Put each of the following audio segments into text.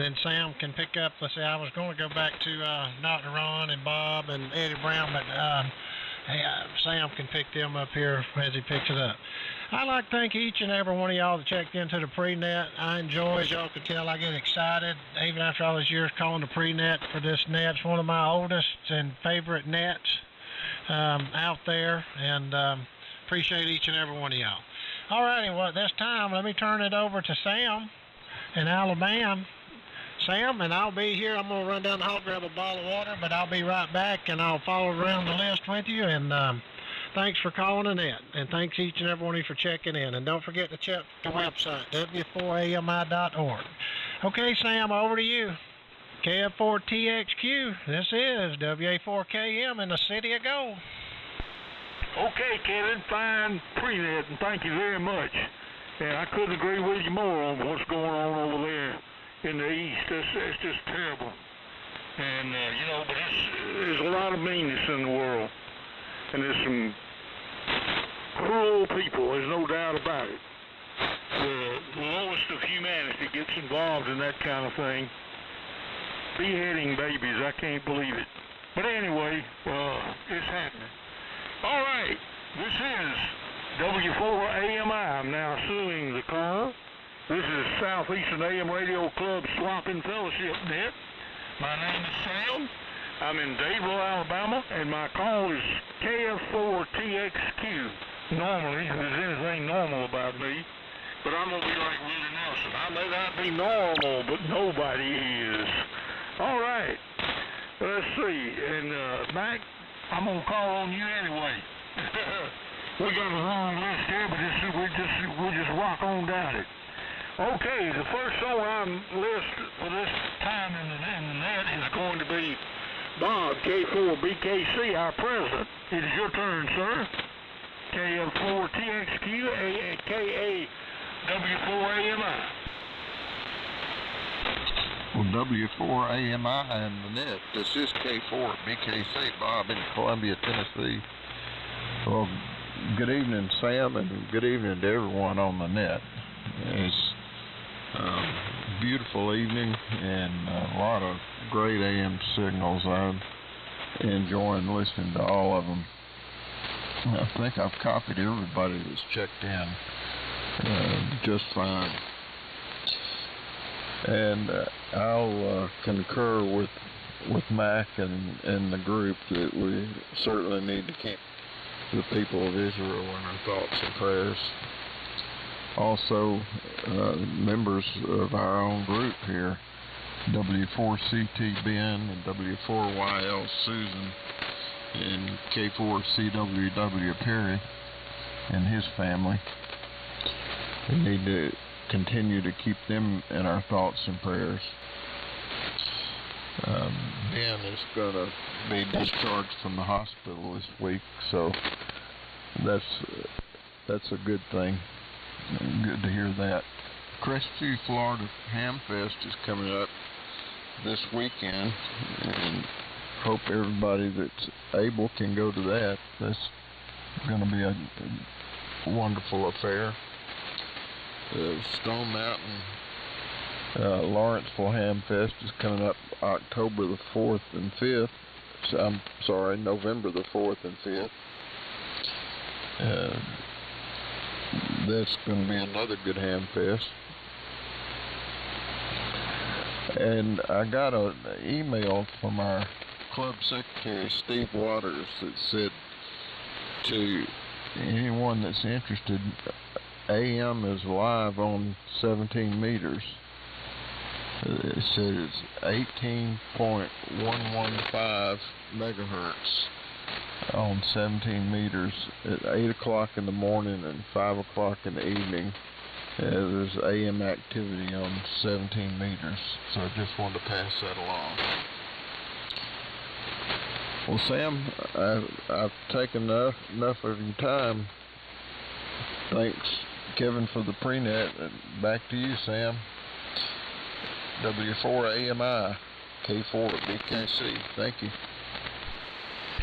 And then Sam can pick up. Let's see, I was going to go back to Dr. Ron and Bob and Eddie Brown, but Sam can pick them up here as he picks it up. I'd like to thank each and every one of y'all that checked into the pre-net. I enjoy, as y'all can tell, I get excited even after all these years calling the pre-net for this net. It's one of my oldest and favorite nets out there, and appreciate each and every one of y'all. All righty, well, this time, let me turn it over to Sam in Alabama. Sam, and I'll be here. I'm going to run down the hall, grab a bottle of water, but I'll be right back, and I'll follow around the list with you, and thanks for calling the net, and thanks each and every one of you for checking in. And don't forget to check the website, w4ami.org. Okay, Sam, over to you. KF4TXQ, this is WA4KM in the city of Gold. Okay, Kevin, fine pre-net, and thank you very much. And I couldn't agree with you more on what's going on over there in the east. It's just terrible. And, but there's a lot of meanness in the world. And there's some cruel people, there's no doubt about it. The lowest of humanity gets involved in that kind of thing. Beheading babies, I can't believe it. But anyway, it's happening. All right, this is W4AMI. I'm now suing the caller. This is Southeastern AM Radio Club Swapping Fellowship Net. My name is Sam. I'm in Dadeville, Alabama, and my call is KF4TXQ. Normally, if there's anything normal about me, but I'm going to be like Willie Nelson. I may not be normal, but nobody is. All right, let's see. And Mac, I'm going to call on you anyway. We got a long list here, but we'll just rock on down it. Okay, the first song on list for this time in the net is going to be Bob, K4BKC, our president. It is your turn, sir. KF4TXQ, aka W4AMI. Well, W4AMI and the net. This is K4BKC, Bob in Columbia, Tennessee. Well, good evening, Sam, and good evening to everyone on the net. It's a beautiful evening and a lot of great AM signals. I'm enjoying listening to all of them. I think I've copied everybody that's checked in just fine. And I'll concur with Mac and the group that we certainly need to keep the people of Israel in our thoughts and prayers. Also, members of our own group here, W4CT Ben and W4YL Susan and K4CWW Perry and his family. We need to continue to keep them in our thoughts and prayers. Ben is going to be discharged from the hospital this week, so that's a good thing. Good to hear that. Crestview, Florida Hamfest is coming up this weekend, and hope everybody that's able can go to that. That's going to be a wonderful affair. Stone Mountain Lawrenceville Hamfest is coming up October the 4th and 5th. I'm sorry, November the 4th and 5th. That's going to be another good Hamfest. And I got an email from our club secretary, Steve Waters, that said to anyone that's interested, AM is live on 17 meters. It said it's 18.115 megahertz on 17 meters at 8 o'clock in the morning and 5 o'clock in the evening. There's AM activity on 17 meters, so I just wanted to pass that along. Well, Sam, I've taken enough of your time. Thanks, Kevin, for the pre-net. Back to you, Sam. W4AMI, K4BKC. Thank you.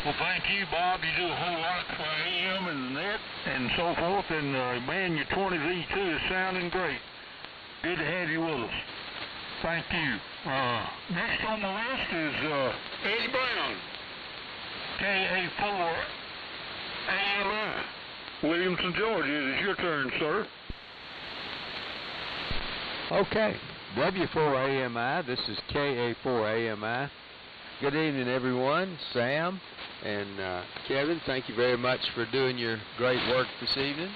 Well, thank you, Bob. You do a whole lot for AM and the net and so forth. And, man, your 20V2 is sounding great. Good to have you with us. Thank you. Next on the list is Eddie Brown, KA4 AMI. Williamson, Georgia. It is your turn, sir. Okay, W4AMI, this is KA4AMI. Good evening, everyone. Sam and Kevin, thank you very much for doing your great work this evening.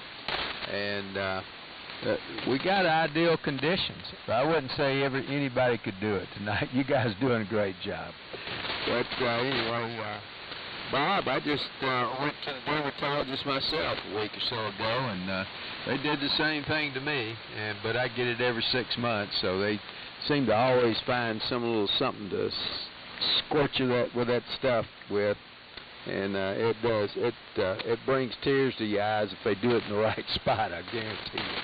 And we got ideal conditions. I wouldn't say anybody could do it tonight. You guys doing a great job. But anyway, Bob, I just went to the dermatologist myself a week or so ago, and they did the same thing to me, but I get it every 6 months, so they seem to always find some little something to scorch you with that stuff with, and it does. It brings tears to your eyes if they do it in the right spot, I guarantee you.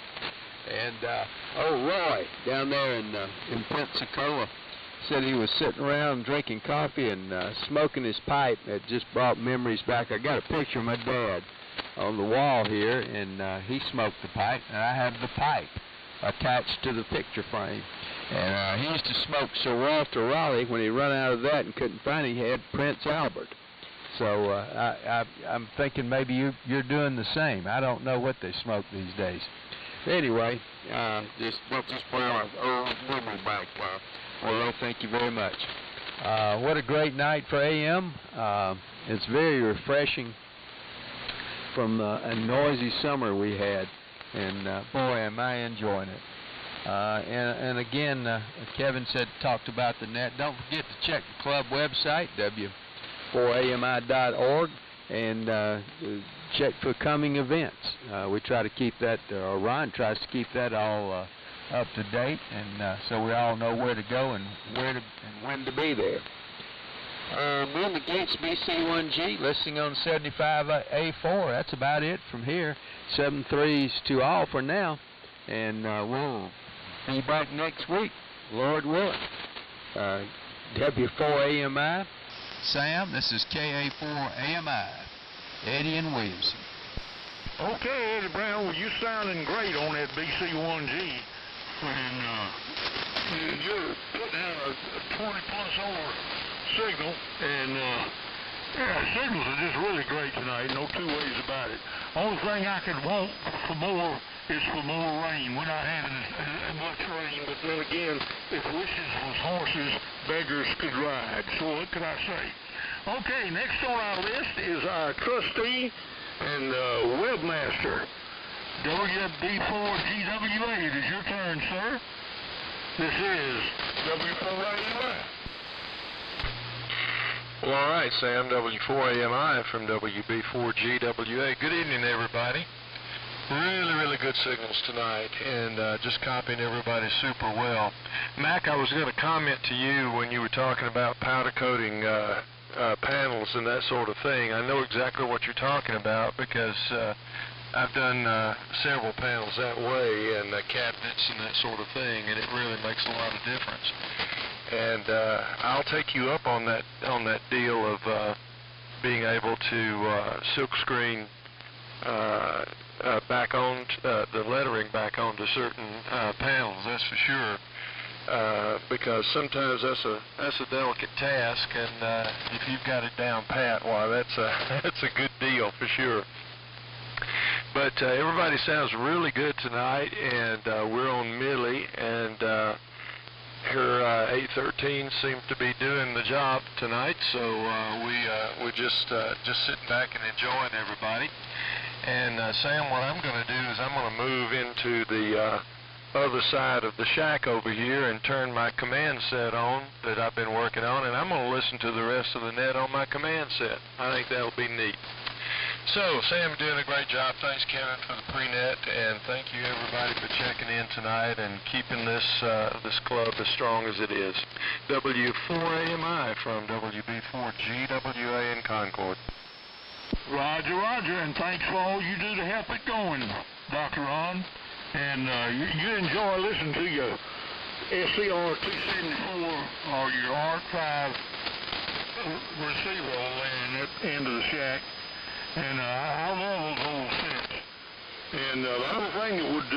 And Roy down there in Pensacola said he was sitting around drinking coffee and smoking his pipe. It just brought memories back. I got a picture of my dad on the wall here, and he smoked the pipe, and I have the pipe attached to the picture frame. And he used to smoke Sir Walter Raleigh. When he run out of that and couldn't find it, he had Prince Albert. So I'm thinking maybe you're doing the same. I don't know what they smoke these days. Anyway, just bring our old memory back. Well, thank you very much. What a great night for AM. It's very refreshing from a noisy summer we had, and boy, am I enjoying it. And again, Kevin talked about the net. Don't forget to check the club website, w4ami.org, and check for coming events. We try to keep that, or Ron tries to keep that all up to date, and so we all know where to go and when to be there. In the Gates BC1G, listing on 75A4. That's about it from here. 7-3s to all for now, and we'll be back next week, Lord willing. W4AMI. Sam, this is KA4AMI. Eddie and Williamson. Okay, Eddie Brown, well, you're sounding great on that BC1G. And you're putting out a 20-plus hour signal, and signals are just really great tonight, no two ways about it. Only thing I could want for more is for more rain. We're not having as much rain, but then again, if wishes was horses, beggars could ride. So what could I say? Okay, next on our list is our trustee and webmaster, WB4GWA. It is your turn, sir. This is W4AMI. Well, all right, Sam, W4AMI from WB4GWA. Good evening, everybody. Really good signals tonight, and just copying everybody super well. Mac, I was going to comment to you when you were talking about powder coating panels and that sort of thing. I know exactly what you're talking about because I've done several panels that way, and cabinets and that sort of thing, and it really makes a lot of difference. And I'll take you up on that deal of being able to silk screen back on the lettering back onto certain panels. That's for sure. Because sometimes that's a delicate task, and if you've got it down pat, why that's a good deal for sure. But everybody sounds really good tonight, and we're on Millie, and her 813 seems to be doing the job tonight. So we're just sitting back and enjoying everybody. And Sam, what I'm going to do is I'm going to move into the other side of the shack over here and turn my command set on that I've been working on, and I'm going to listen to the rest of the net on my command set. I think that'll be neat. So, Sam, doing a great job. Thanks, Kevin, for the pre-net, and thank you, everybody, for checking in tonight and keeping this club as strong as it is. W4AMI from WB4GWA in Concord. Roger, and thanks for all you do to help it going, Dr. Ron. And you enjoy listening to your SCR 274 or your R5 receiver on at the end of the shack. And I love those old sets. And the other thing that would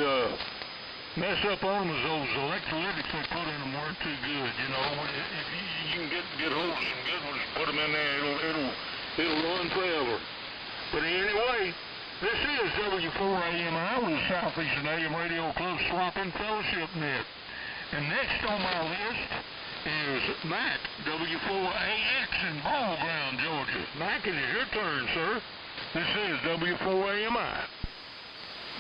mess up on them is those electrolytics they put in them weren't too good. You know, if you can get hold of some good ones, put them in there, it'll run forever. But anyway, this is W4AMI with Southeastern AM Radio Club Swap-In Fellowship Net. And next on my list is Mac, W4AX in Ball Ground, Georgia. Mac, it is your turn, sir. This is W4AMI.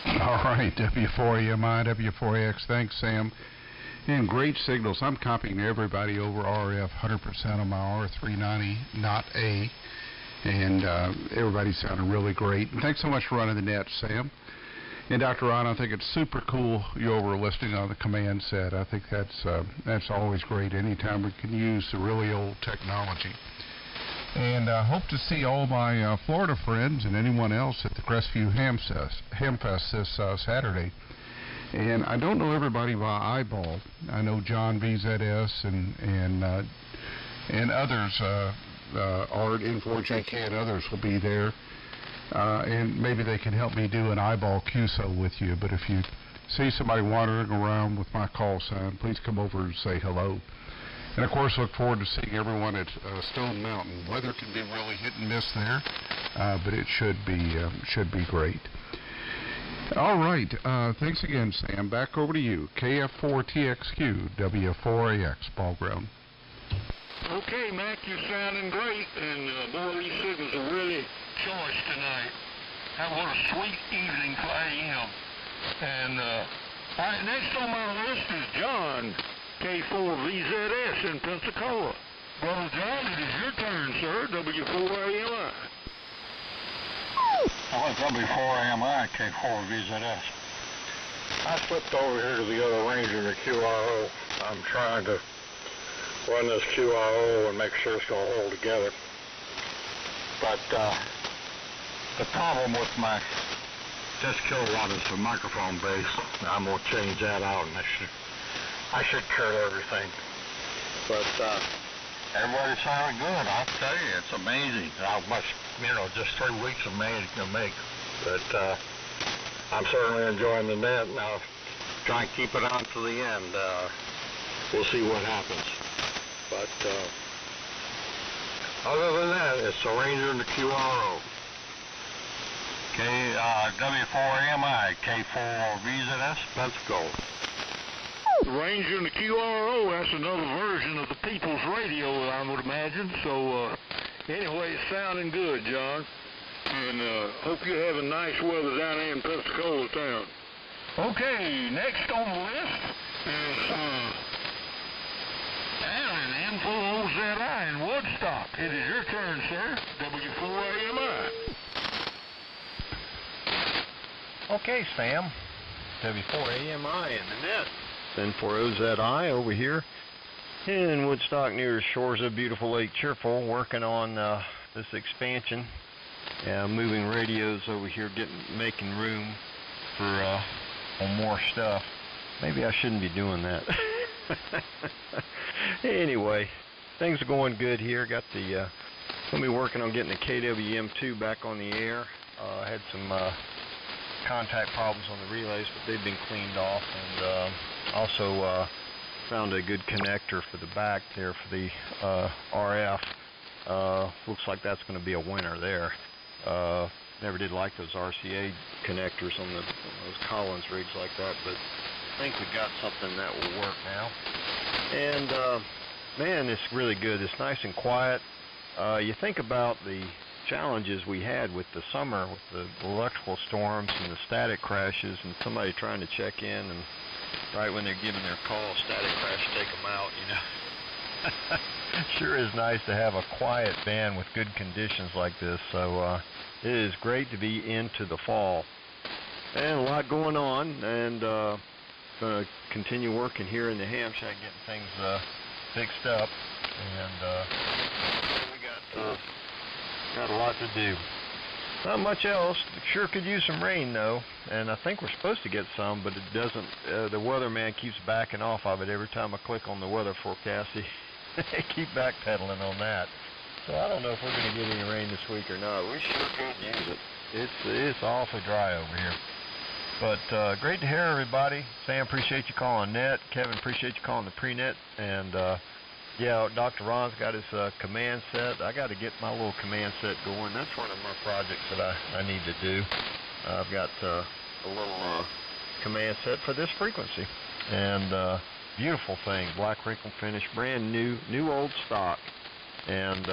All right, W4AMI, W4AX. Thanks, Sam. And great signals. I'm copying everybody over RF 100% on my R390, not A. And everybody sounded really great. And thanks so much for running the net, Sam. And Dr. Ron, I think it's super cool you're over listening on the command set. I think that's always great. Anytime we can use the really old technology. And I hope to see all my Florida friends and anyone else at the Crestview Hamfest this Saturday. And I don't know everybody by eyeball. I know John VZS and others, Art, N4JK, and others will be there. And maybe they can help me do an eyeball QSO with you. But if you see somebody wandering around with my call sign, please come over and say hello. And of course, look forward to seeing everyone at Stone Mountain. Weather can be really hit and miss there, but it should be great. All right, thanks again, Sam. Back over to you. KF4TXQ, W4AX, Ball Ground. Okay, Mac, you're sounding great, and boy, these signals are really choice tonight. What a sweet evening for AM. And all right, next on my list is John, K4VZS in Pensacola. Brother John, it is your turn, sir. W4AMI. Well, W4AMI, K4VZS. I flipped over here to the other Ranger in the QRO. I'm trying to run this QRO and make sure it's going to hold together. But the problem with my this kilowatt is the microphone base. I'm going to change that out, and I should carry everything. But everybody sounded good. I'll tell you, it's amazing how much, just 3 weeks of May can make. But I'm certainly enjoying the net. Now, try and keep it on to the end. We'll see what happens. But other than that, it's the Ranger and the QRO. W4AMI, K4VZS, let's go. The Ranger and the QRO, that's another version of the People's Radio, I would imagine. So, anyway, it's sounding good, John. And hope you're having nice weather down there in Pensacola town. Okay, next on the list is Alan, N4OZI in Woodstock. It is your turn, sir. W4AMI. Okay, Sam. W4AMI in the net. N4OZI over here in Woodstock near the shores of beautiful Lake Cheerful, working on this expansion. Moving radios over here, making room for more stuff. Maybe I shouldn't be doing that. Anyway, things are going good here. Got the gonna be working on getting the KWM2 back on the air. Had some contact problems on the relays, but they've been cleaned off, and also found a good connector for the back there for the RF. Looks like that's going to be a winner there. Never did like those RCA connectors on those Collins rigs like that, but I think we got something that will work now. And man, it's really good. It's nice and quiet. You think about the challenges we had with the summer, with the electrical storms and the static crashes, and somebody trying to check in, and right when they're giving their call, static crash, take them out, Sure is nice to have a quiet band with good conditions like this. So it is great to be into the fall. And a lot going on, and going to continue working here in the ham shack, getting things fixed up. And we got a lot to do. Not much else. Sure could use some rain though, and I think we're supposed to get some, but it doesn't. The weatherman keeps backing off of it every time I click on the weather forecast. They keep backpedaling on that. So I don't know if we're going to get any rain this week or not. We sure could use it. It's awfully dry over here. But great to hear everybody. Sam, appreciate you calling net. Kevin, appreciate you calling the pre-net. And yeah, Dr. Ron's got his command set. I got to get my little command set going. That's one of my projects that I need to do. I've got a little command set for this frequency. And beautiful thing, black wrinkle finish, brand new old stock. And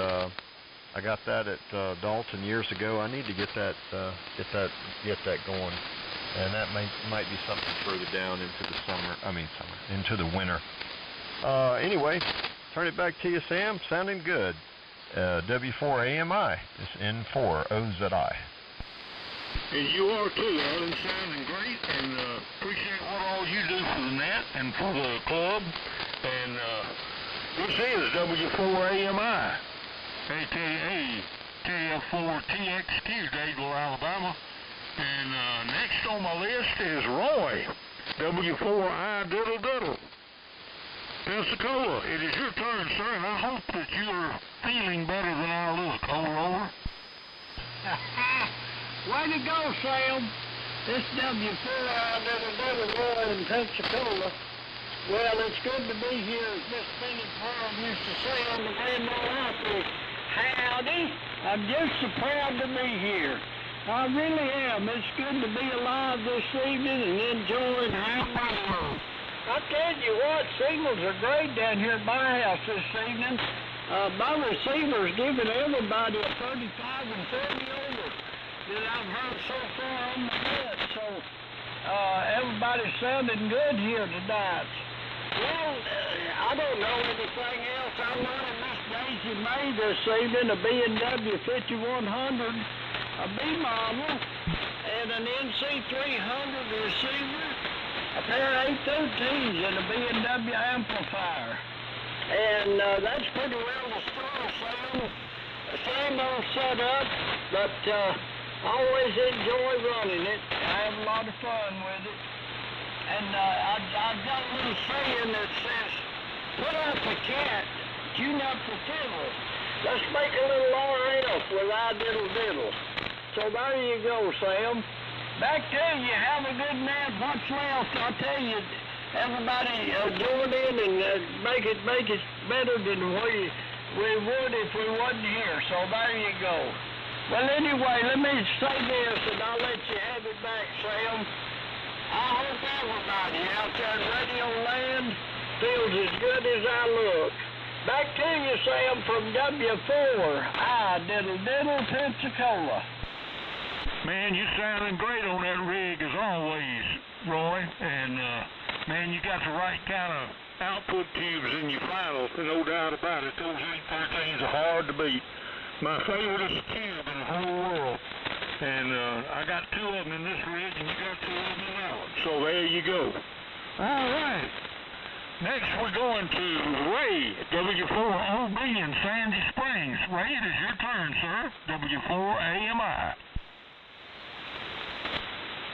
I got that at Dalton years ago. I need to get that going. And that might be something further down into the into the winter. Anyway, turn it back to you, Sam. Sounding good. W4AMI is N4OZI. And you are too, Alan. Sounding great, and appreciate what all you do for the net and for the club. And this is W4AMI, aka KF4TXQ, Dadeville, Alabama. And next on my list is Roy, W4I Diddle Diddle, Pensacola. It is your turn, sir, and I hope that you're feeling better than I look. Over. Way to go, Sam. This W4I Diddle Diddle Roy in Pensacola. Well, it's good to be here, as Miss Benny Pearl used to say on the Grand Ole Opry. Howdy. I'm just so proud to be here. I really am. It's good to be alive this evening and enjoying how I tell you what, signals are great down here at my house this evening. My receiver's giving everybody a 35 and 30 over that I've heard so far on the net. So everybody's sounding good here tonight. Well, I don't know anything else. I'm running Miss Daisy May this evening, a B&W 5100. A B model, and an NC300 receiver, a pair of 813s, and a B&W amplifier. And that's pretty well the story, Sam. Same old setup, but I always enjoy running it. I have a lot of fun with it. And I've got a little saying that says, put up the cat, tune up the fiddle. Let's make a little RF with I Diddle Diddle. So there you go, Sam. Back to you. Have a good nap. What's left? I'll tell you, everybody join in and make it better than we would if we wasn't here. So there you go. Well, anyway, let me say this, and I'll let you have it back, Sam. I hope everybody out there in Radio Land feels as good as I look. Back to you, Sam, from W4I Diddle Diddle, Pensacola. Man, you're sounding great on that rig as always, Roy. And, man, you got the right kind of output tubes in your final, no doubt about it. Those 813s are hard to beat. My favorite tube in the whole world. And I got two of them in this rig, and you got two of them in that one. So there you go. All right. Next, we're going to Ray, W4OB in Sandy Springs. Ray, it is your turn, sir. W4AMI.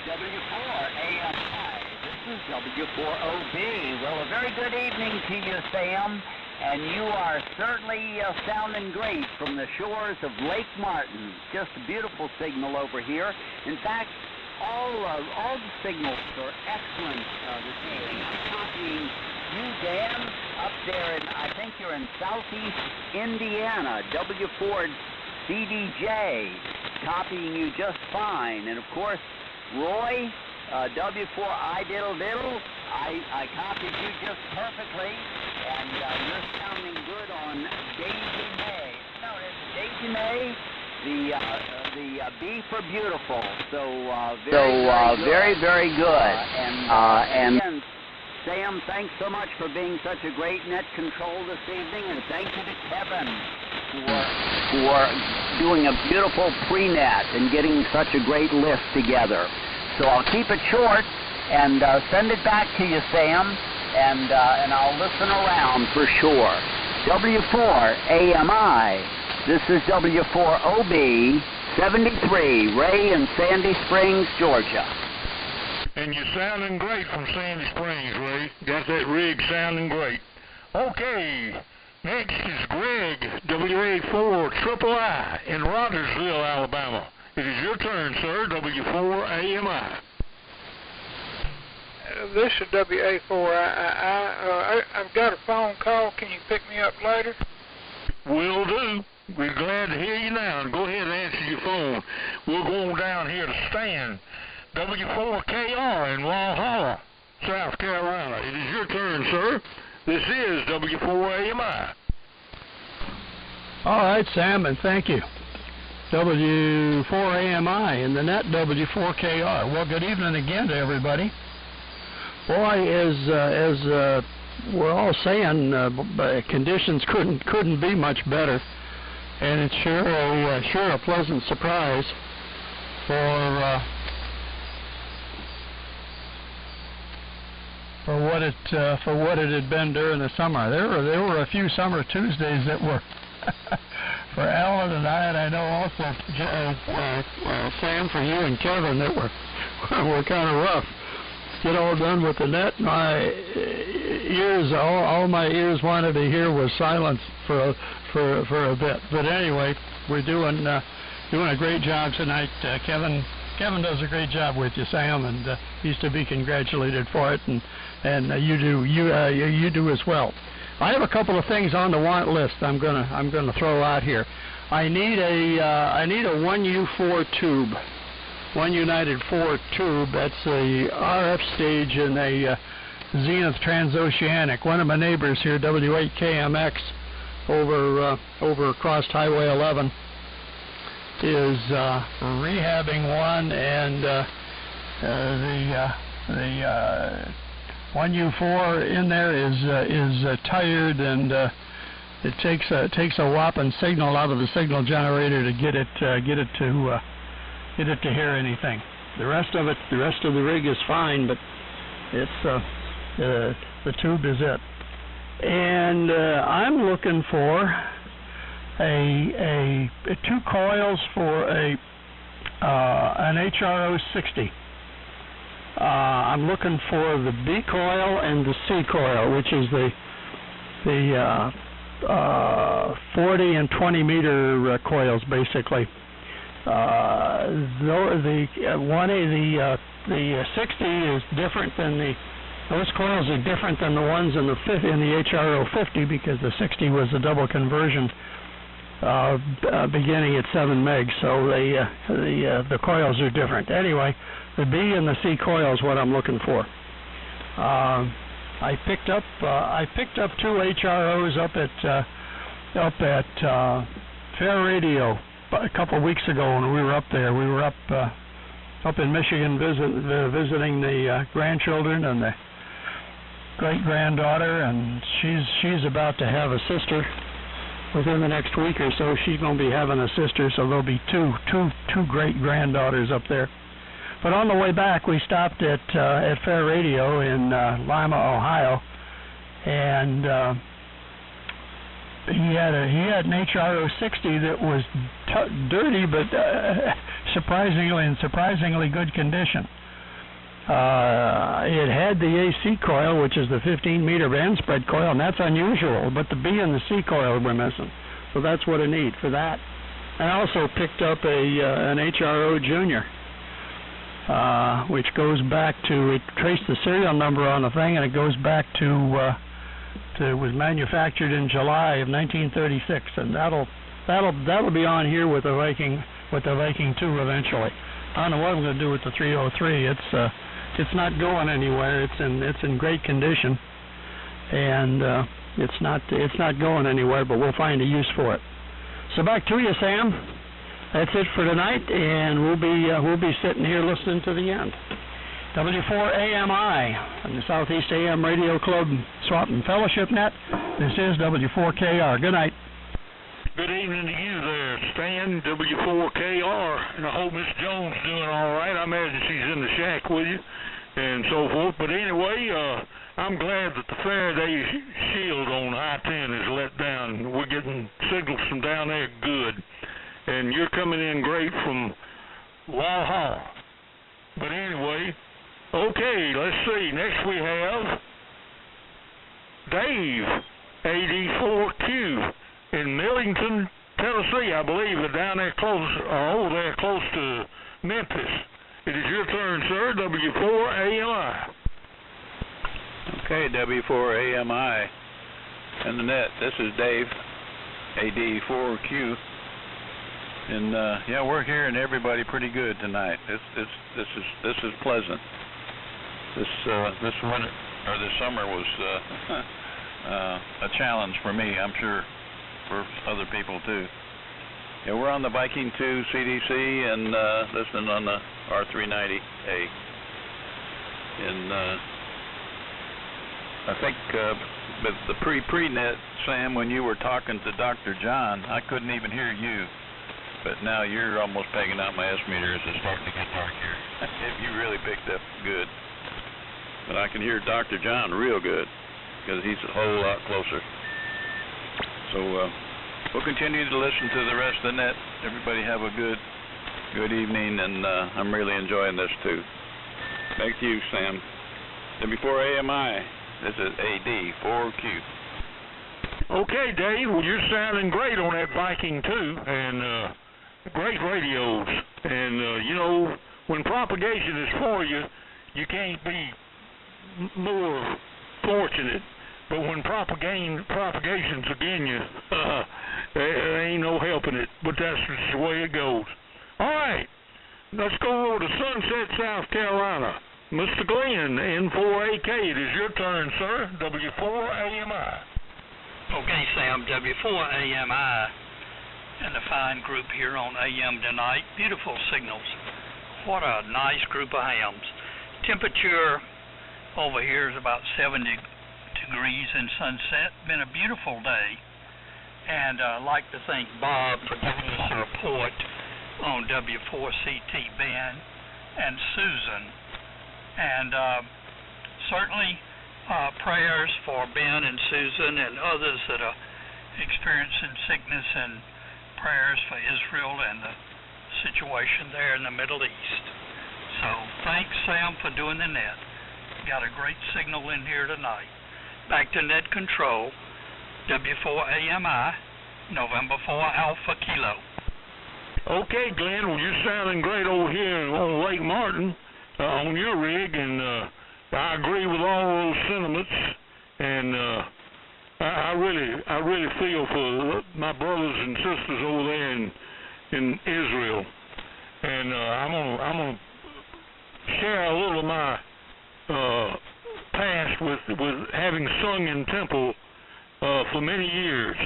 W4AMI. This is W4OB. Well, a very good evening to you, Sam. And you are certainly sounding great from the shores of Lake Martin. Just a beautiful signal over here. In fact, all the signals are excellent this evening. I'm copying you, Dan, up there in, I think you're in southeast Indiana, W4CDJ, copying you just fine. And of course, Roy, W4I Diddle Diddle, I copied you just perfectly, and you're sounding good on Daisy May. No, it's Daisy May, the B for beautiful. So very good. And again, Sam, thanks so much for being such a great net control this evening, and thank you to Kevin for doing a beautiful pre-net and getting such a great list together. So I'll keep it short and send it back to you, Sam, and I'll listen around for sure. W4AMI. This is W4OB 73, Ray in Sandy Springs, Georgia. And you're sounding great from Sandy Springs, Ray. Got that rig sounding great. Okay, next is Greg, WA4III in Rogersville, Alabama. It is your turn, sir, W4AMI. This is WA4. I've got a phone call. Can you pick me up later? Will do. We're glad to hear you now. Go ahead and answer your phone. We're going down here to Stan, W4KR in Walhalla, South Carolina. It is your turn, sir. This is W4AMI. All right, Sam, and thank you. W4AMI in the net, W4KR. Well, good evening again to everybody. Boy, as we're all saying, conditions couldn't be much better, and it's sure a pleasant surprise for what it had been during the summer. There were a few summer Tuesdays that were for Alan and I know also Sam, for you and Kevin, that were kind of rough. Get all done with the net. My ears, all my ears wanted to hear was silence for a bit. But anyway, we're doing a great job tonight. Kevin does a great job with you, Sam, and he's to be congratulated for it, and you do as well. I have a couple of things on the want list I'm gonna throw out here. I need a 1U4 tube, one United 4 tube. That's a RF stage in a Zenith Transoceanic. One of my neighbors here, W8KMX, over across Highway 11, is rehabbing one, and the 1U4 in there is tired, and it takes a whopping signal out of the signal generator to get it to hear anything. The rest of the rig is fine, but it's the tube is it. And I'm looking for a 2 coils for an HRO 60. I'm looking for the B coil and the C coil, which is the 40 and 20 meter coils, basically. The 60 is different than those coils are different than the ones in the HRO 50, because the 60 was a double conversion beginning at 7 megs, so the coils are different. Anyway, the B and the C coil is what I'm looking for. I picked up 2 HROs up at Fair Radio a couple of weeks ago when we were up there. We were up in Michigan visiting the grandchildren and the great-granddaughter, and she's about to have a sister within the next week or so. She's going to be having a sister, so there'll be two great-granddaughters up there. But on the way back, we stopped at Fair Radio in Lima, Ohio, and he had an HRO 60 that was dirty, but surprisingly good condition. It had the AC coil, which is the 15-meter band spread coil, and that's unusual, but the B and the C coil were missing. So that's what I need for that. I also picked up an HRO Junior, which goes back to, it traced the serial number on the thing, and it goes back to it was manufactured in July of 1936, and that'll be on here with the Viking 2 eventually. I don't know what I'm going to do with the 303. It's not going anywhere. It's in great condition, and it's not going anywhere. But we'll find a use for it. So back to you, Sam. That's it for tonight, and we'll be sitting here listening to the end. W4AMI on the Southeast AM Radio Club Swap and Fellowship Net. This is W4KR. Good night. Good evening to you there, Stan, W4KR, and I hope Miss Jones doing all right. I imagine she's in the shack with you and so forth. But anyway, I'm glad that the Faraday shield on I-10 is let down. We're getting signals from down there good, and you're coming in great from Walhalla. But anyway, okay, let's see. Next we have Dave, AD4Q. In Millington, Tennessee, I believe, down there close, over there close to Memphis. It is your turn, sir. W4AMI. Okay, W4AMI and the net. This is Dave, AD4Q, and yeah, we're hearing everybody pretty good tonight. This is pleasant. This winter or this summer was a challenge for me. I'm sure for other people too. Yeah, we're on the Viking 2 CDC and listening on the R390A, and I think with the pre-net, Sam, when you were talking to Dr. John, I couldn't even hear you, but now you're almost pegging out my S-meter as it's starting to get dark here. You really picked up good, but I can hear Dr. John real good because he's a whole lot closer. So we'll continue to listen to the rest of the net. Everybody have a good evening, and I'm really enjoying this too. Back to you, Sam. W4AMI. This is AD4Q. Okay, Dave. Well, you're sounding great on that Viking 2, and great radios. And you know, when propagation is for you, you can't be more fortunate. But when propagation's against you, there ain't no helping it. But that's just the way it goes. All right, let's go over to Sunset, South Carolina. Mr. Glenn, N4AK, it is your turn, sir. W4AMI. Okay, Sam, W4AMI and the fine group here on AM tonight. Beautiful signals. What a nice group of hams. Temperature over here is about 70 degrees in Sunset. Been a beautiful day. And I'd like to thank Bob for giving us a report on W4CT Ben and Susan. And certainly prayers for Ben and Susan and others that are experiencing sickness, and prayers for Israel and the situation there in the Middle East. So thanks, Sam, for doing the net. Got a great signal in here tonight. Back to net control, W4AMI, November 4 Alpha Kilo. Okay, Glenn, well, you're sounding great over here on Lake Martin. On your rig, and I agree with all those sentiments, and I really feel for my brothers and sisters over there in Israel, and I'm gonna share a little of my past with having sung in temple for many years.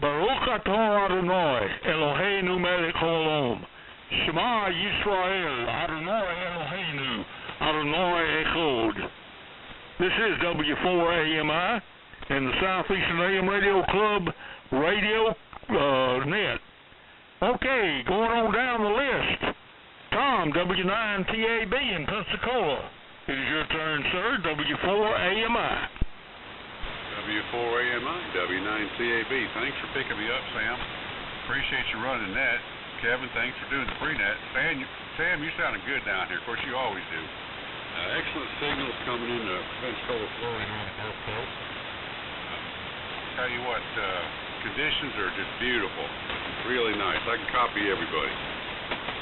Baruch atah Adonai Eloheinu melech haolam. Shema Yisrael, Adonai Eloheinu, Adonai Echad. This is W4AMI and the Southeastern AM Radio Club radio net. Okay, going on down the list. Tom, W9TAB in Pensacola. It is your turn, sir. W4AMI. W4AMI, W9TAB. Thanks for picking me up, Sam. Appreciate you running that. Kevin, thanks for doing the pre-net. Sam, you sounding good down here. Of course, you always do. Excellent signals coming into Pensacola, Florida on the Gulf Coast. Tell you what, conditions are just beautiful. Really nice. I can copy everybody.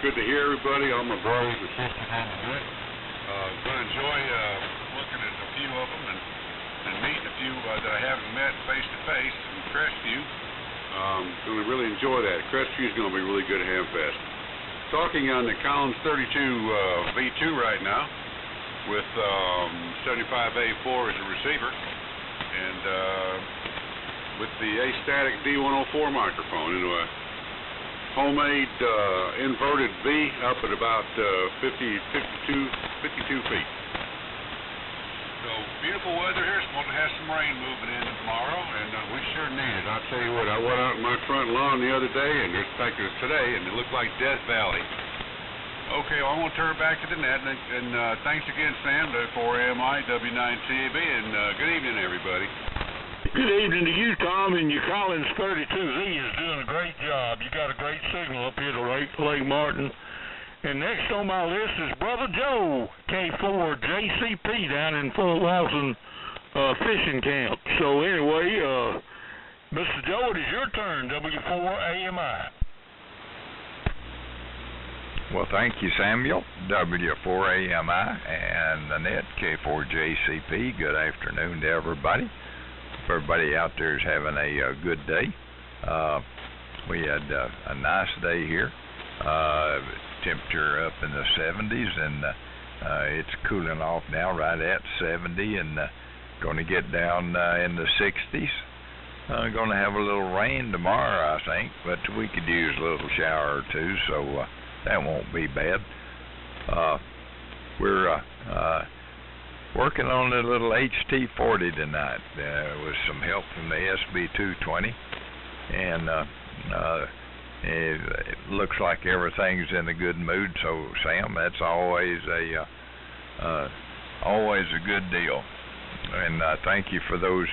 Good to hear everybody. All my brothers and sisters on the net. Going to enjoy looking at a few of them and meeting a few that I haven't met face-to-face in Crestview. Going to really enjoy that. Crestview is going to be really good at Hamfest. Talking on the Collins 32 V2 right now with 75A4 as a receiver, and with the A-Static D104 microphone into a homemade inverted V up at about 52 feet. So beautiful weather here. Supposed to have some rain moving in tomorrow, and we sure need it. I'll tell you what, I went out in my front lawn the other day, and in fact it was today, and it looked like Death Valley. Okay, well, I want to turn back to the net, and thanks again, Sam, for AMI, W9TAB, and good evening, everybody. Good evening to you, Tom, and your Collins 32Z is doing a great job. You got a great signal up here to Lake Martin. And next on my list is Brother Joe, K4 JCP down in Fort Walton fishing camp. So anyway, Mr. Joe, it is your turn, W4AMI. Well, thank you, Samuel. W4AMI and Annette, K4JCP. Good afternoon to everybody. Hope everybody out there is having a good day. We had a nice day here. Temperature up in the 70s, and it's cooling off now right at 70, and going to get down in the 60s. Going to have a little rain tomorrow, I think, but we could use a little shower or two, so that won't be bad. We're working on a little HT40 tonight with some help from the SB220, and it looks like everything's in a good mood. So, Sam, that's always a good deal. And thank you for those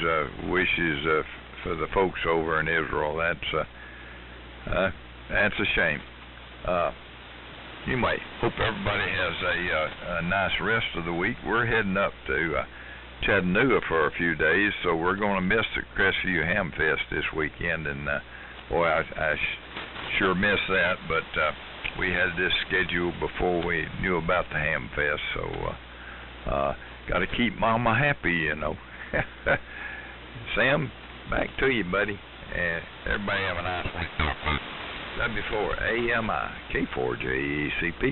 wishes for the folks over in Israel. That's a shame. Anyway, hope everybody has a nice rest of the week. We're heading up to Chattanooga for a few days, so we're going to miss the Crestview Ham Fest this weekend. And boy, I sure miss that. But we had this scheduled before we knew about the Ham Fest, so got to keep Mama happy, you know. Sam, back to you, buddy. And everybody have a nice week. W4AMI, K4JCP.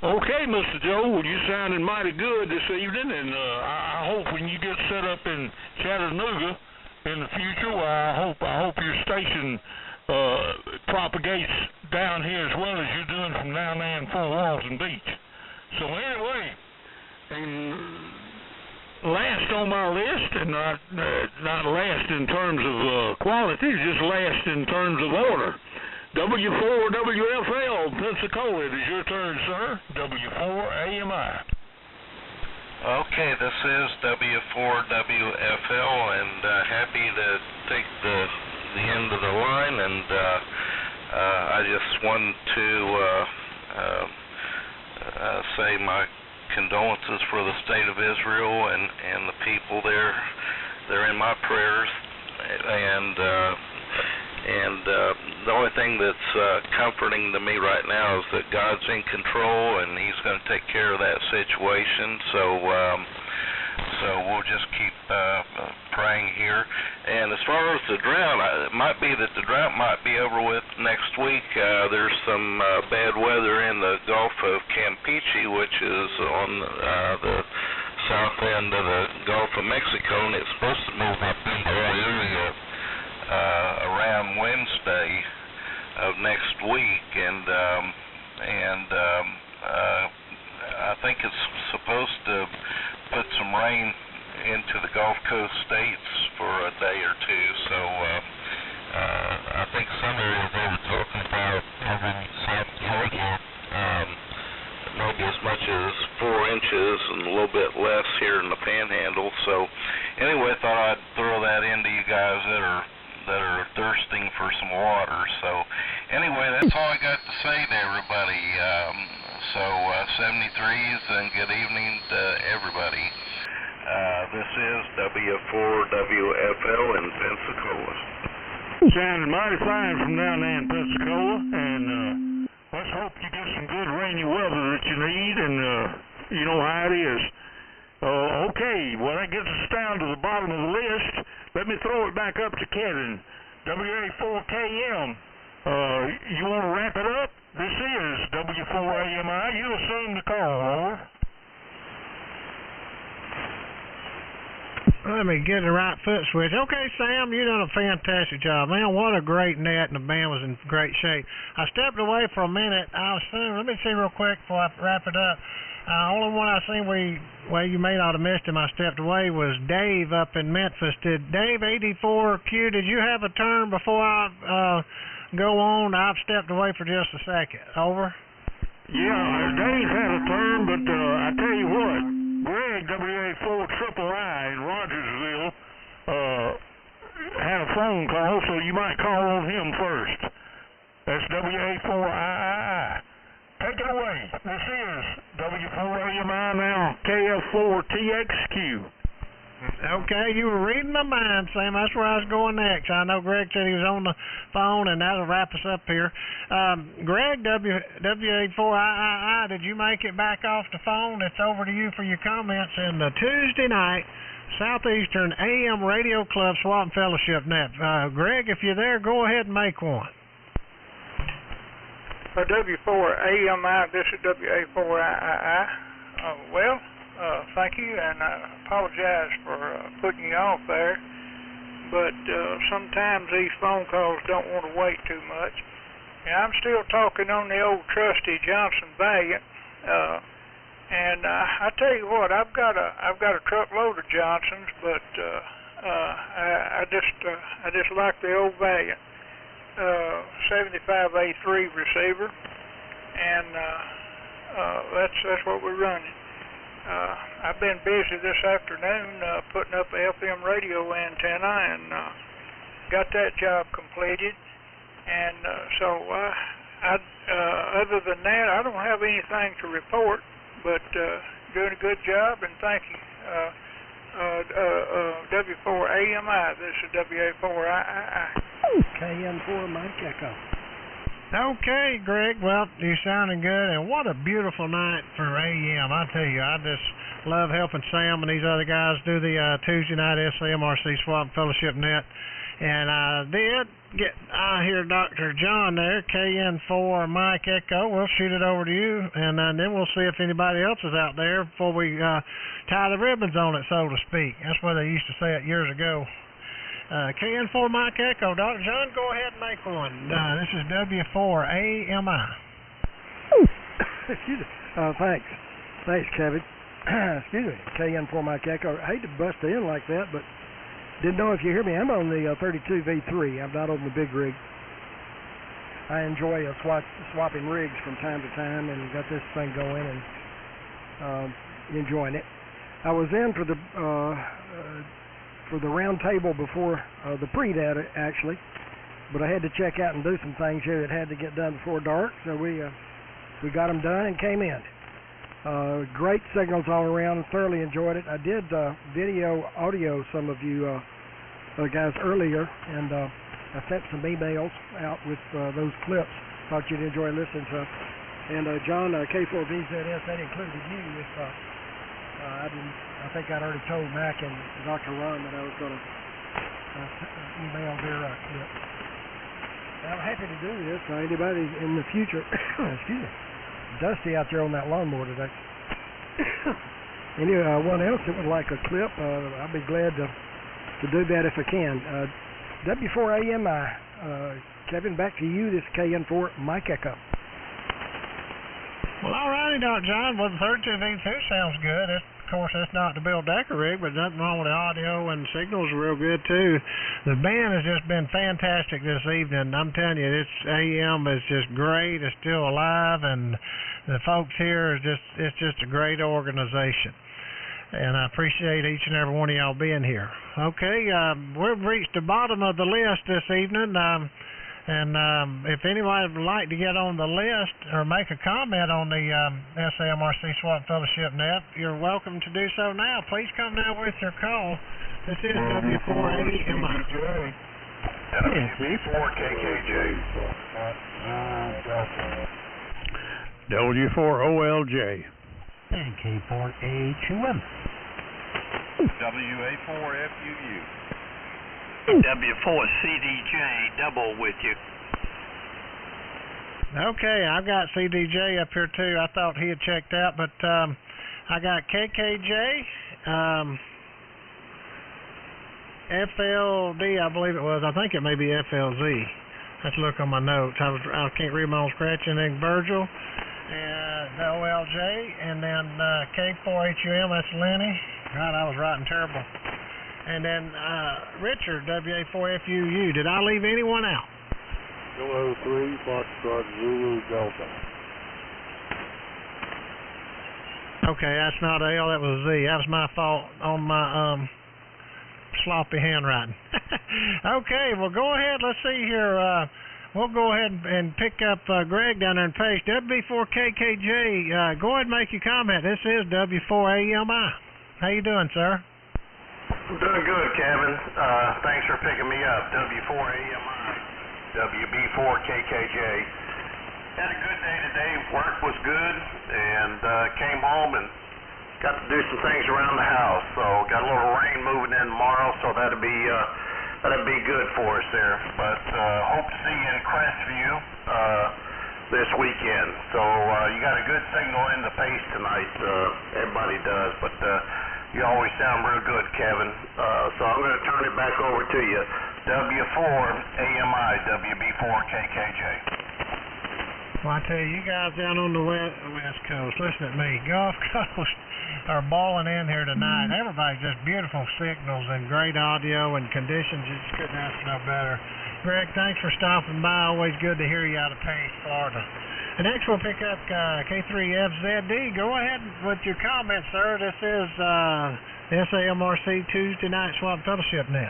Okay, Mr. Joe, well, you sounded mighty good this evening, and I hope when you get set up in Chattanooga in the future, well, I hope your station propagates down here as well as you're doing from down there in Fort Walton Beach. So anyway, and last on my list, and not last in terms of quality, just last in terms of order. W4WFL, Pensacola, it is your turn, sir. W4AMI. Okay, this is W4WFL, and happy to take the end of the line, and I just wanted to say my condolences for the state of Israel and the people there. They're in my prayers, and the only thing that's comforting to me right now is that God's in control and He's going to take care of that situation. So we'll just keep praying here. And as far as the drought, it might be that the drought might be over with next week. There's some bad weather in the Gulf of Campeche, which is on the south end of the Gulf of Mexico, and it's supposed to move up into that area around Wednesday of next week, and I think it's supposed to put some rain into the Gulf Coast states for a day or two. So I think some areas they were talking about having South Georgia maybe as much as 4 inches and a little bit less here in the Panhandle. So anyway, I thought I'd throw that into you guys that are thirsting for some water. So anyway, that's all I got to say to everybody. So 73s and good evening to everybody. This is W4WFL in Pensacola. Sounded mighty fine from down there in Pensacola, and let's hope you get some good rainy weather that you need, and you know how it is. Okay, well, that gets us down to the bottom of the list. Let me throw it back up to Kevin. WA4KM, you want to wrap it up? This is W4AMI. You assume the call, over. Let me get the right foot switch. Okay, Sam, you done a fantastic job. Man, what a great net, and the band was in great shape. I stepped away for a minute. Let me see real quick before I wrap it up. Only one I seen you may not have missed him, I stepped away, was Dave up in Memphis. Did Dave 84Q, did you have a turn before I go on? I've stepped away for just a second. Over. Yeah, Dave had a turn, but I tell you what, Greg, WA4III in Rogersville, had a phone call, so you might call on him first. That's WA4III. Take it away. This is W4AMI now, KF4TXQ. Okay, you were reading my mind, Sam. That's where I was going next. I know Greg said he was on the phone, and that'll wrap us up here. Greg, WA4III, did you make it back off the phone? It's over to you for your comments in the Tuesday night Southeastern AM Radio Club Swap and Fellowship Net. Greg, if you're there, go ahead and make one. W4AMI, this is WA4III. Thank you, and I apologize for putting you off there, but sometimes these phone calls don't want to wait too much. And I'm still talking on the old trusty Johnson Valiant, and I tell you what, I've got a truckload of Johnsons, but I just like the old Valiant 75A3 receiver, and that's what we're running. I've been busy this afternoon putting up a FM radio antenna and got that job completed. And other than that, I don't have anything to report, but doing a good job, and thank you. W4AMI, this is WA4III. KN4 Mike Echo. Okay, Greg. Well, you're sounding good, and what a beautiful night for AM. I tell you, I just love helping Sam and these other guys do the Tuesday night SAMRC Swap Fellowship Net. And I hear Dr. John there, KN4 Mike Echo. We'll shoot it over to you, and then we'll see if anybody else is out there before we tie the ribbons on it, so to speak. That's what they used to say it years ago. KN4 Mike Echo. Dr. John, go ahead and make one. This is W4AMI. Excuse me. Thanks, Kevin. Excuse me. KN4 Mike Echo. I hate to bust in like that, but didn't know if you hear me. I'm on the 32V3. I'm not on the big rig. I enjoy swapping rigs from time to time, and got this thing going and enjoying it. I was in for the round table before the pre-net, actually, but I had to check out and do some things here that had to get done before dark, so we got them done and came in. Great signals all around. Thoroughly enjoyed it. I did audio some of you guys earlier, and I sent some emails out with those clips. Thought you'd enjoy listening to. And John, K4VZS, that included you. If I think I'd already told Mac and Dr. Ron that I was going to email their clips. I'm happy to do this. Anybody in the future, excuse me, dusty out there on that lawnmower today. Anyone else that would like a clip, I'll be glad to do that if I can. W4AMI, Kevin, back to you. This is KN4 Mike Echo. Well, all righty, Dr. John. Well, the 32V2 sounds good. Of course, that's not the Bill Decker rig, but nothing wrong with the audio, and the signals are real good, too. The band has just been fantastic this evening. I'm telling you, this AM is just great. It's still alive, and the folks here, it's just a great organization. And I appreciate each and every one of y'all being here. Okay, we've reached the bottom of the list this evening. And if anybody would like to get on the list or make a comment on the SAMRC Swap Fellowship Net, you're welcome to do so now. Please come now with your call. This is W4AMI. W4KKJ. W4OLJ. And K4AHUM. WA4FUU. W4CDJ, double with you. Okay, I've got CDJ up here too. I thought he had checked out, but I got KKJ, FLD, I believe it was. I think it may be FLZ. Let's look on my notes. I can't read my own scratching. And Virgil, and the OLJ, and then K4HUM. That's Lenny. God, I was writing terrible. And then Richard, WA4FUU. Did I leave anyone out? 003 Foxtrot Zulu Delta. Okay, that's not a L, that was a Z. That was my fault on my sloppy handwriting. Okay, well, go ahead. Let's see here. We'll go ahead and pick up Greg down there in Pace. W4KKJ, go ahead and make your comment. This is W4AMI. How you doing, sir? I'm doing good, Kevin. Thanks for picking me up. W4AMI, WB4KKJ. Had a good day today. Work was good, and came home and got to do some things around the house. So got a little rain moving in tomorrow, so that'll be good for us there. But hope to see you in Crestview this weekend. So you got a good signal in the pace tonight. Everybody does, but you always sound real good, Kevin. So I'm going to turn it back over to you. W4AMI, WB4KKJ. Well, I tell you, you guys down on the west coast, listen at me. Gulf Coast are balling in here tonight. Everybody just beautiful signals and great audio and conditions. You just couldn't ask for no better. Greg, thanks for stopping by. Always good to hear you out of Pace, Florida. And next we'll pick up K3FZD. Go ahead with your comments, sir. This is SAMRC Tuesday Night Swap Fellowship Net.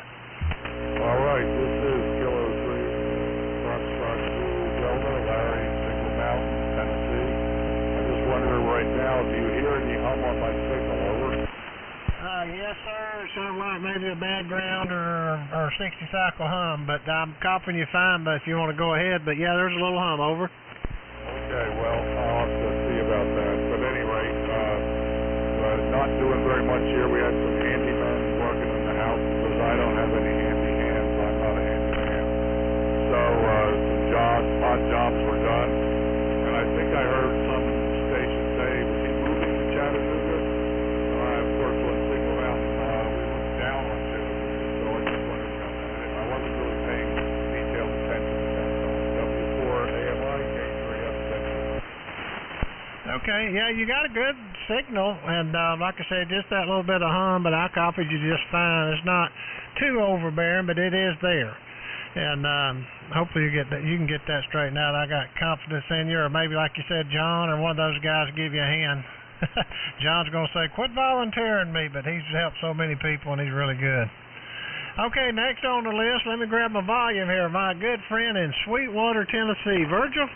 All right, this is Kilo 3, Foxtrot Delta, Larry, Signal Mountain, Tennessee. I'm just wondering right now, do you hear any hum on my signal? Over. Yes, sir. It sounds like maybe a background or 60 cycle hum, but I'm copying you fine. But if you want to go ahead, but yeah, there's a little hum. Over. Okay, well, I'll have to see about that. But at any rate, not doing very much here. We had some handymen working in the house because I don't have any handy hands. I'm not a handyman. So some odd jobs were done. And I think I heard some station say, was he moving to Chattanooga? Of course, when Signal Mountain, we were down on Chattanooga, so I just wanted to come at it. I wasn't really paying detailed attention to that. W4AMI, Okay, yeah, you got a good signal, and like I said, just that little bit of hum, but I copied you just fine. It's not too overbearing, but it is there, and hopefully you can get that straightened out. I got confidence in you, or maybe like you said, John, or one of those guys give you a hand. John's gonna say, "Quit volunteering me," but he's helped so many people, and he's really good. Okay, next on the list, let me grab my volume here. My good friend in Sweetwater, Tennessee, Virgil.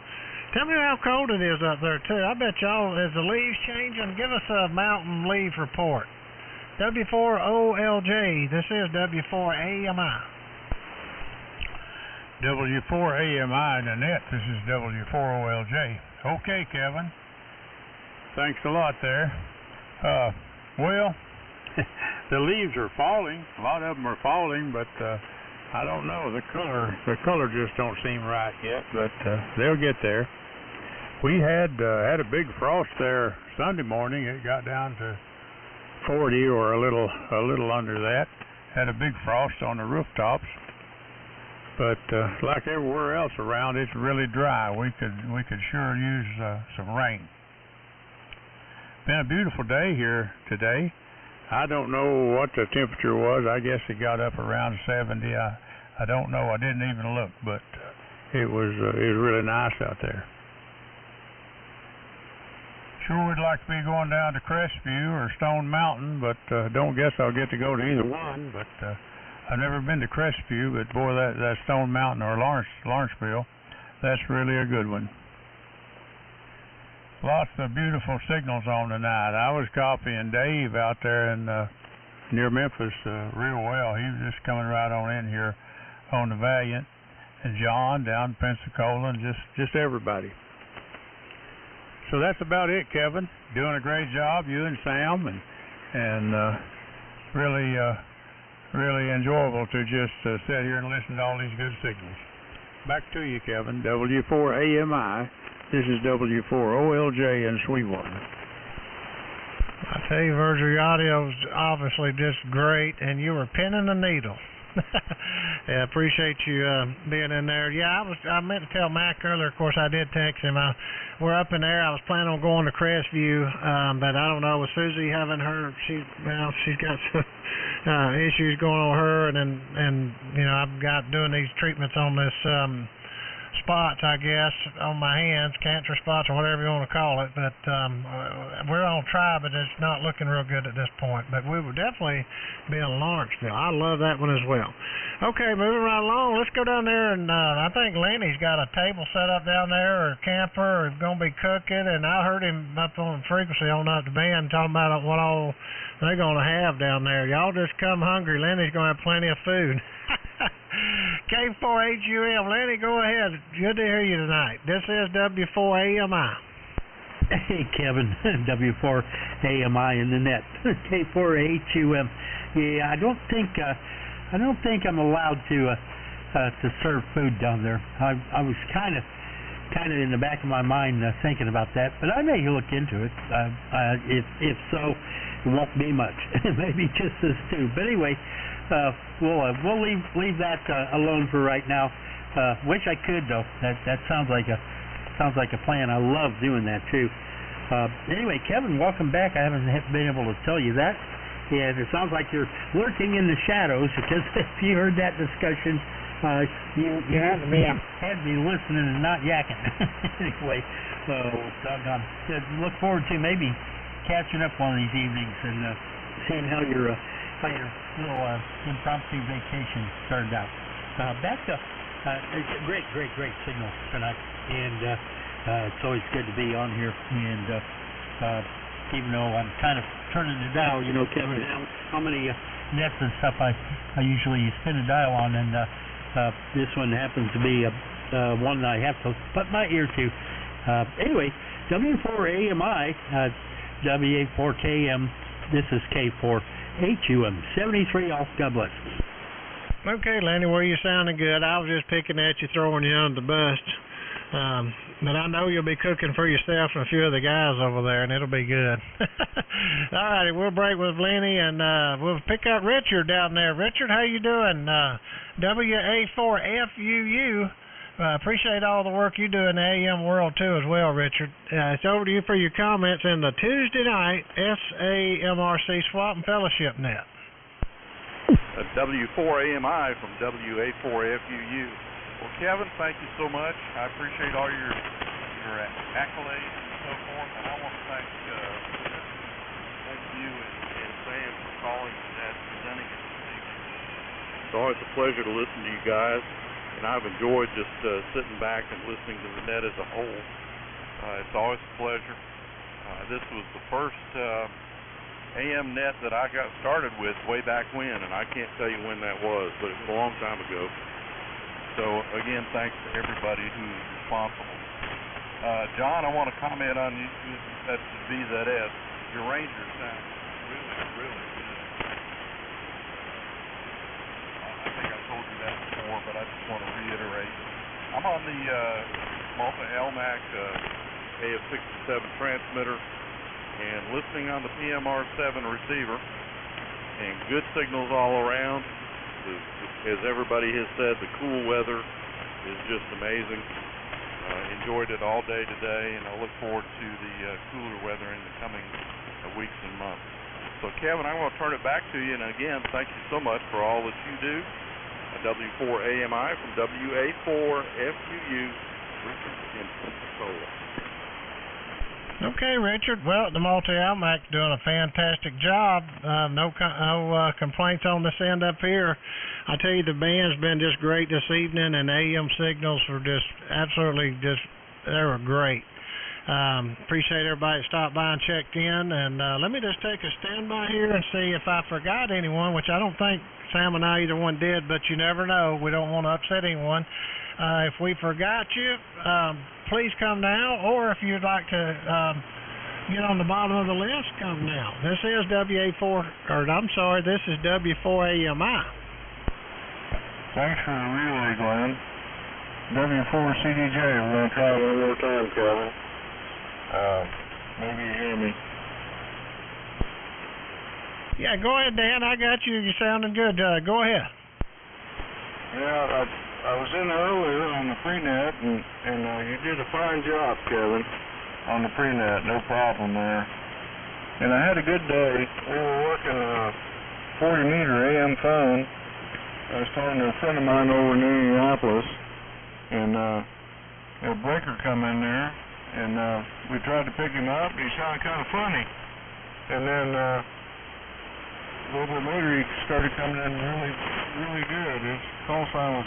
Tell me how cold it is up there, too. I bet y'all, is the leaves changing? Give us a mountain leaf report. W4OLJ, this is W4AMI. W4AMI, Nanette, this is W4OLJ. Okay, Kevin. Thanks a lot there. Well, the leaves are falling. A lot of them are falling, but I don't know. The color just don't seem right yet, but they'll get there. We had a big frost there Sunday morning. It got down to 40 or a little under that. Had a big frost on the rooftops, but like everywhere else around, it's really dry. We could sure use some rain. Been a beautiful day here today. I don't know what the temperature was. I guess it got up around 70. I don't know. I didn't even look, but it was really nice out there. Sure would like to be going down to Crestview or Stone Mountain, but don't guess I'll get to go to either one. But I've never been to Crestview, but boy, that Stone Mountain or Lawrenceville, that's really a good one. Lots of beautiful signals on tonight. I was copying Dave out there in near Memphis real well. He was just coming right on in here on the Valiant, and John down in Pensacola, and just everybody. So that's about it, Kevin. Doing a great job, you and Sam, and really enjoyable to just sit here and listen to all these good signals. Back to you, Kevin. W4AMI. This is W4OLJ in Sweetwater. I tell you, Virgil, your audio's obviously just great, and you were pinning the needle. Yeah, appreciate you being in there. Yeah, I meant to tell Mac earlier. Of course, I did text him. We're up in there. I was planning on going to Crestview, but I don't know. With Susie, haven't heard. She's got some issues going on with her, and I've got doing these treatments on this spots, I guess, on my hands, cancer spots or whatever you want to call it. But we're on try, but it's not looking real good at this point. But we will definitely be in Lawrenceville. I love that one as well. Okay, moving right along. Let's go down there, and I think Lenny's got a table set up down there, or a camper, or going to be cooking. And I heard him up on frequency on up the band talking about what all they're going to have down there. Y'all just come hungry. Lenny's going to have plenty of food. K4HUM, Lenny, go ahead. Good to hear you tonight. This is W4AMI. Hey, Kevin, W4AMI in the net. K4HUM. Yeah, I don't think I'm allowed to serve food down there. I was kind of in the back of my mind thinking about that, but I may look into it. If so, it won't be much. Maybe just this too. But anyway, we'll leave that alone for right now. Wish I could though. That sounds like a plan. I love doing that too. Anyway, Kevin, welcome back. I haven't been able to tell you that. And it sounds like you're lurking in the shadows, because if you heard that discussion, you had me listening and not yakking. Anyway, doggone. Look forward to maybe catching up one of these evenings and seeing how your little impromptu vacation turned out. Back to great signal tonight, and it's always good to be on here. And even though I'm kind of turning the dial, you know, Kevin, how many nets and stuff I usually spin a dial on, and this one happens to be one that I have to put my ear to. Anyway, W4AMI, W84KM, this is K4HUM, 73 off. God bless. Okay, Lenny, well, you sounding good. I was just picking at you, throwing you under the bus. But I know you'll be cooking for yourself and a few of the guys over there, and it'll be good. All righty, we'll break with Lenny, and we'll pick up Richard down there. Richard, how you doing? WA4FUU. Appreciate all the work you do in the AM world, too, as well, Richard. It's over to you for your comments in the Tuesday night SAMRC Swap and Fellowship Net. W4AMI from WA4FUU. Well, Kevin, thank you so much. I appreciate all your accolades and so forth, and I want to thank you and Sam for calling and presenting it this evening. It's always a pleasure to listen to you guys, and I've enjoyed just sitting back and listening to the net as a whole. It's always a pleasure. This was the first AM net that I got started with way back when, and I can't tell you when that was, but it was a long time ago. So, again, thanks to everybody who's responsible. John, I want to comment on you. That's the VZS. Your Ranger sounds really good. I think I told you that before, but I just want to reiterate. I'm on the Multi-Elmac AF67 transmitter and listening on the PMR7 receiver, and good signals all around. As everybody has said, the cool weather is just amazing. Enjoyed it all day today, and I look forward to the cooler weather in the coming weeks and months. So, Kevin, I want to turn it back to you, and again, thank you so much for all that you do. W4AMI from WA4FUU, Richard in Pensacola. Okay, Richard. Well, the Multi-Almac's doing a fantastic job. No complaints on this end up here. I tell you, the band's been just great this evening, and AM signals were just absolutely they were great. Appreciate everybody that stopped by and checked in. And let me just take a standby here and see if I forgot anyone, which I don't think Sam and I either one did, but you never know. We don't want to upset anyone. If we forgot you, please come now, or if you'd like to get on the bottom of the list, come now. This is this is W4AMI. Thanks for the relay, Glenn. W4CDJ, we're going to try one more time, Kevin. Maybe you hear me. Yeah, go ahead, Dan. I got you. You're sounding good. Go ahead. Yeah, I was in earlier on the pre-net, and you did a fine job, Kevin, on the pre-net. No problem there. And I had a good day. We were working a 40-meter AM phone. I was talking to a friend of mine over in Indianapolis, and a breaker come in there, and we tried to pick him up, and he sounded kind of funny. And then a little bit later, he started coming in really, really good. His call sign was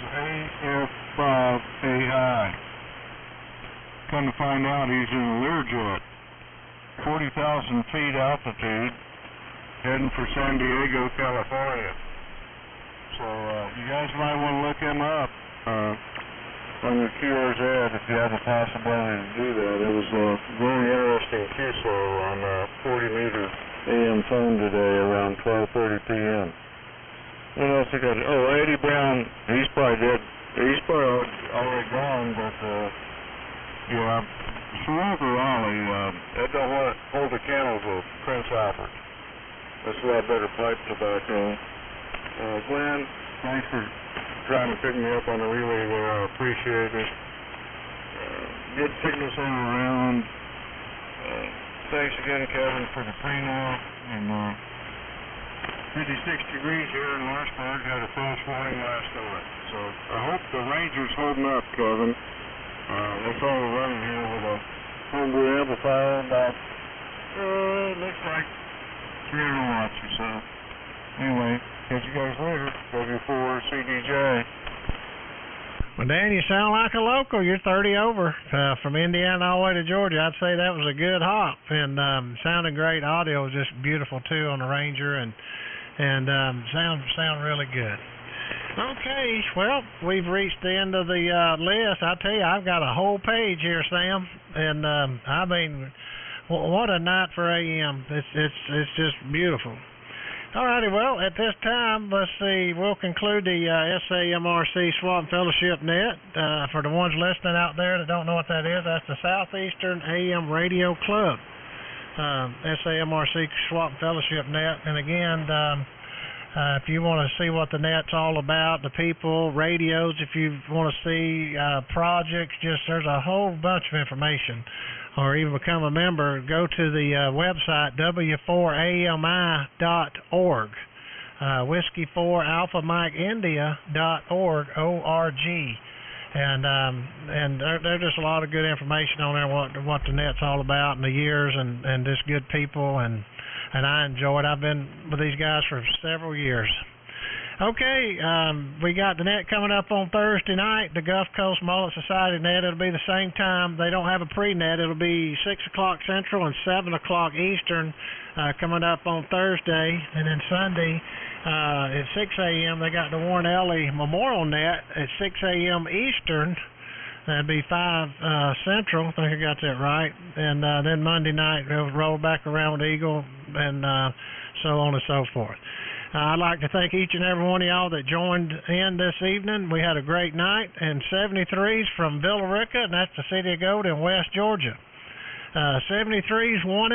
AF5AI. Come to find out, he's in a Learjet, 40,000 feet altitude, heading for San Diego, California. So you guys might want to look him up on your QRZ if you have the possibility to do that. It was a very interesting QSO on a 40-meter AM phone today around 12:30 p.m. What else I got? Oh, Eddie Brown, he's probably dead. He's probably already gone, but yeah, Soroka Raleigh, that don't want to hold the candles of Prince Albert. That's a lot better pipe tobacco. Glenn, thanks for trying to pick me up on the relay there. I appreciate it. Good signals all around. Thanks again, Kevin, for the pre-now. And 56 degrees here in Lawrenceburg. Had a false warning last night. So I hope the Ranger's holding up, Kevin. That's all we're running here with a homebrew amplifier. About, looks like 300 watts or so. Anyway, catch you guys later. W4CDJ. Well, Dan, you sound like a local. You're 30 over from Indiana all the way to Georgia. I'd say that was a good hop, and sounded great. Audio was just beautiful too on the Ranger, and sound really good. Okay, well, we've reached the end of the list. I tell you, I've got a whole page here, Sam, and I mean, what a night for AM. It's just beautiful. Alrighty, well, at this time, let's see, we'll conclude the SAMRC Swap Fellowship Net. For the ones listening out there that don't know what that is, that's the Southeastern AM Radio Club, SAMRC Swap Fellowship Net. And again, if you want to see what the net's all about, the people, radios, if you want to see projects, there's a whole bunch of information. Or even become a member, go to the website w4ami.org, Whiskey 4 Alpha Mike India.org, O-R-G, and there's just a lot of good information on there, what the net's all about, and the years, and just good people, and I enjoy it. I've been with these guys for several years. Okay, we got the net coming up on Thursday night, the Gulf Coast Mullet Society net. It'll be the same time. They don't have a pre-net. It'll be 6 o'clock Central and 7 o'clock Eastern coming up on Thursday. And then Sunday at 6 a.m. they got the Warren Ellie Memorial net at 6 a.m. Eastern. That'd be 5 Central. I think I got that right. And then Monday night they'll roll back around with Eagle and so on and so forth. I'd like to thank each and every one of y'all that joined in this evening. We had a great night, and 73's from Villa Rica, and that's the city of Gold in West Georgia. 73's 1-0.